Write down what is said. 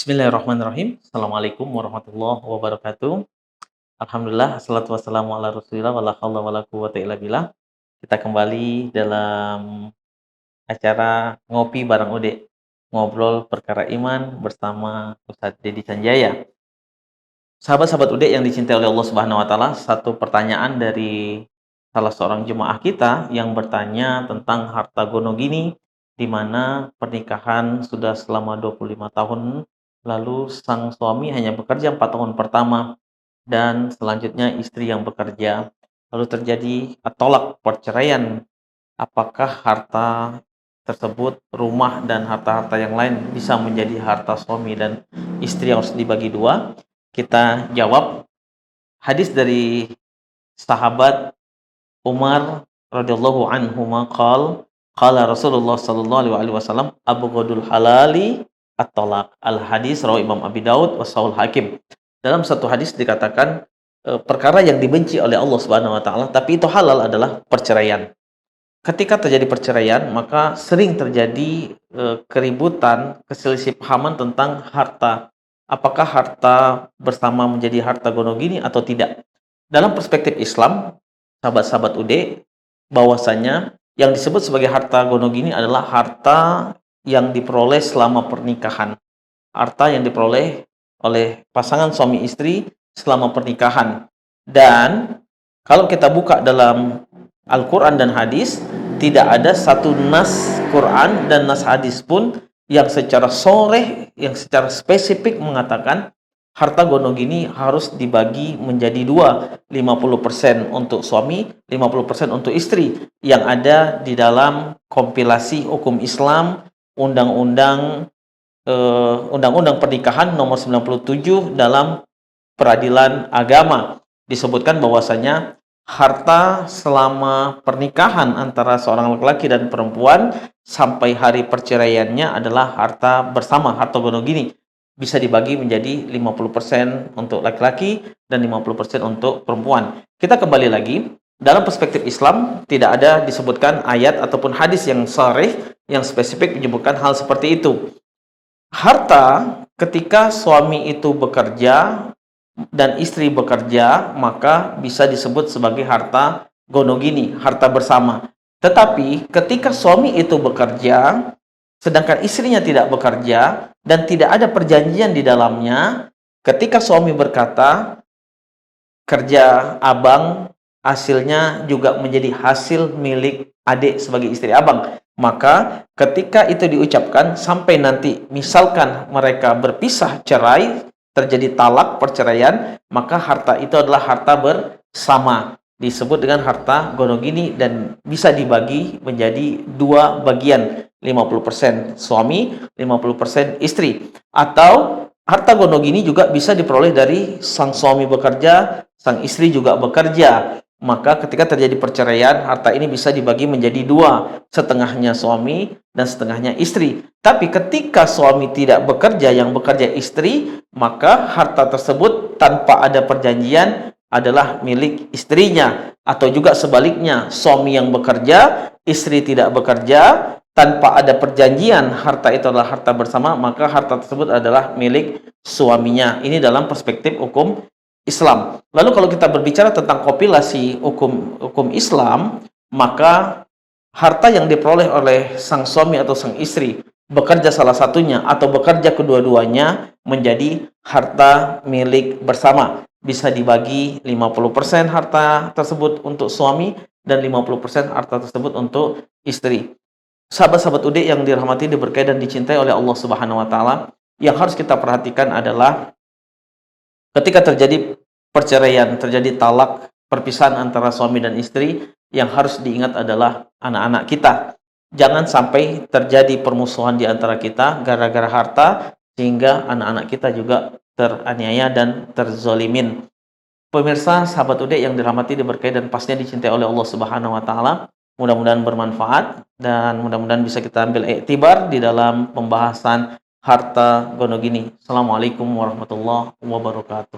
Bismillahirrahmanirrahim. Assalamualaikum warahmatullahi wabarakatuh. Alhamdulillah, assalatu wassalamu ala Rasulillah wala haula wala quwwata illa billah. Kita kembali dalam acara ngopi bareng Ude, ngobrol perkara iman bersama Ustadz Dedi Sanjaya. Sahabat-sahabat Ude yang dicintai oleh Allah Subhanahu wa taala, satu pertanyaan dari salah seorang jemaah kita yang bertanya tentang harta gono gini, di mana pernikahan sudah selama 25 tahun, lalu sang suami hanya bekerja 4 tahun pertama dan selanjutnya istri yang bekerja. Lalu terjadi tolak perceraian. Apakah harta tersebut, rumah dan harta-harta yang lain bisa menjadi harta suami dan istri yang harus dibagi dua? Kita jawab hadis dari sahabat Umar radhiyallahu anhu qala Rasulullah sallallahu alaihi wasallam abghadul halali at-talaq. Al hadis rawi Imam Abi Daud wa Sahih Hakim. Dalam satu hadis dikatakan perkara yang dibenci oleh Allah Subhanahu wa taala tapi itu halal adalah perceraian. Ketika terjadi perceraian, maka sering terjadi keributan, keselisipahaman tentang harta. Apakah harta bersama menjadi harta gono gini atau tidak? Dalam perspektif Islam, sahabat-sahabat UD, bahwasanya yang disebut sebagai harta gono gini adalah harta yang diperoleh selama pernikahan. Harta yang diperoleh oleh pasangan suami istri selama pernikahan. Dan kalau kita buka dalam Al-Quran dan hadis, tidak ada satu nas Quran dan nas hadis pun yang secara sharih, yang secara spesifik mengatakan harta gono gini harus dibagi menjadi dua, 50% untuk suami, 50% untuk istri, yang ada di dalam kompilasi hukum Islam, Undang-Undang Pernikahan nomor 97 dalam Peradilan Agama. Disebutkan bahwasanya harta selama pernikahan antara seorang laki-laki dan perempuan sampai hari perceraiannya adalah harta bersama, harta gono gini. Bisa dibagi menjadi 50% untuk laki-laki dan 50% untuk perempuan. Kita kembali lagi, dalam perspektif Islam tidak ada disebutkan ayat ataupun hadis yang sharih yang spesifik menyebutkan hal seperti itu. Harta ketika suami itu bekerja dan istri bekerja, maka bisa disebut sebagai harta gono gini, harta bersama. Tetapi ketika suami itu bekerja, sedangkan istrinya tidak bekerja, dan tidak ada perjanjian di dalamnya, ketika suami berkata, kerja abang, hasilnya juga menjadi hasil milik adik sebagai istri abang. Maka ketika itu diucapkan, sampai nanti misalkan mereka berpisah cerai, terjadi talak perceraian, maka harta itu adalah harta bersama, disebut dengan harta gono gini dan bisa dibagi menjadi dua bagian, 50% suami, 50% istri. Atau harta gono gini juga bisa diperoleh dari sang suami bekerja, sang istri juga bekerja. Maka ketika terjadi perceraian, harta ini bisa dibagi menjadi dua, setengahnya suami dan setengahnya istri. Tapi ketika suami tidak bekerja, yang bekerja istri, maka harta tersebut tanpa ada perjanjian adalah milik istrinya. Atau juga sebaliknya, suami yang bekerja, istri tidak bekerja, tanpa ada perjanjian, harta itu adalah harta bersama, maka harta tersebut adalah milik suaminya. Ini dalam perspektif hukum Islam. Lalu kalau kita berbicara tentang kompilasi hukum Islam, maka harta yang diperoleh oleh sang suami atau sang istri, bekerja salah satunya atau bekerja kedua-duanya, menjadi harta milik bersama. Bisa dibagi 50% harta tersebut untuk suami dan 50% harta tersebut untuk istri. Sahabat-sahabat UD yang dirahmati, diberkahi dan dicintai oleh Allah Subhanahu wa taala, yang harus kita perhatikan adalah ketika terjadi perceraian, terjadi talak, perpisahan antara suami dan istri, yang harus diingat adalah anak-anak kita. Jangan sampai terjadi permusuhan di antara kita gara-gara harta, sehingga anak-anak kita juga teraniaya dan terzolimin. Pemirsa, sahabat UD yang dirahmati, diberkahi dan pastinya dicintai oleh Allah Subhanahu wa taala, mudah-mudahan bermanfaat dan mudah-mudahan bisa kita ambil iktibar di dalam pembahasan harta gono gini. Assalamualaikum warahmatullahi wabarakatuh.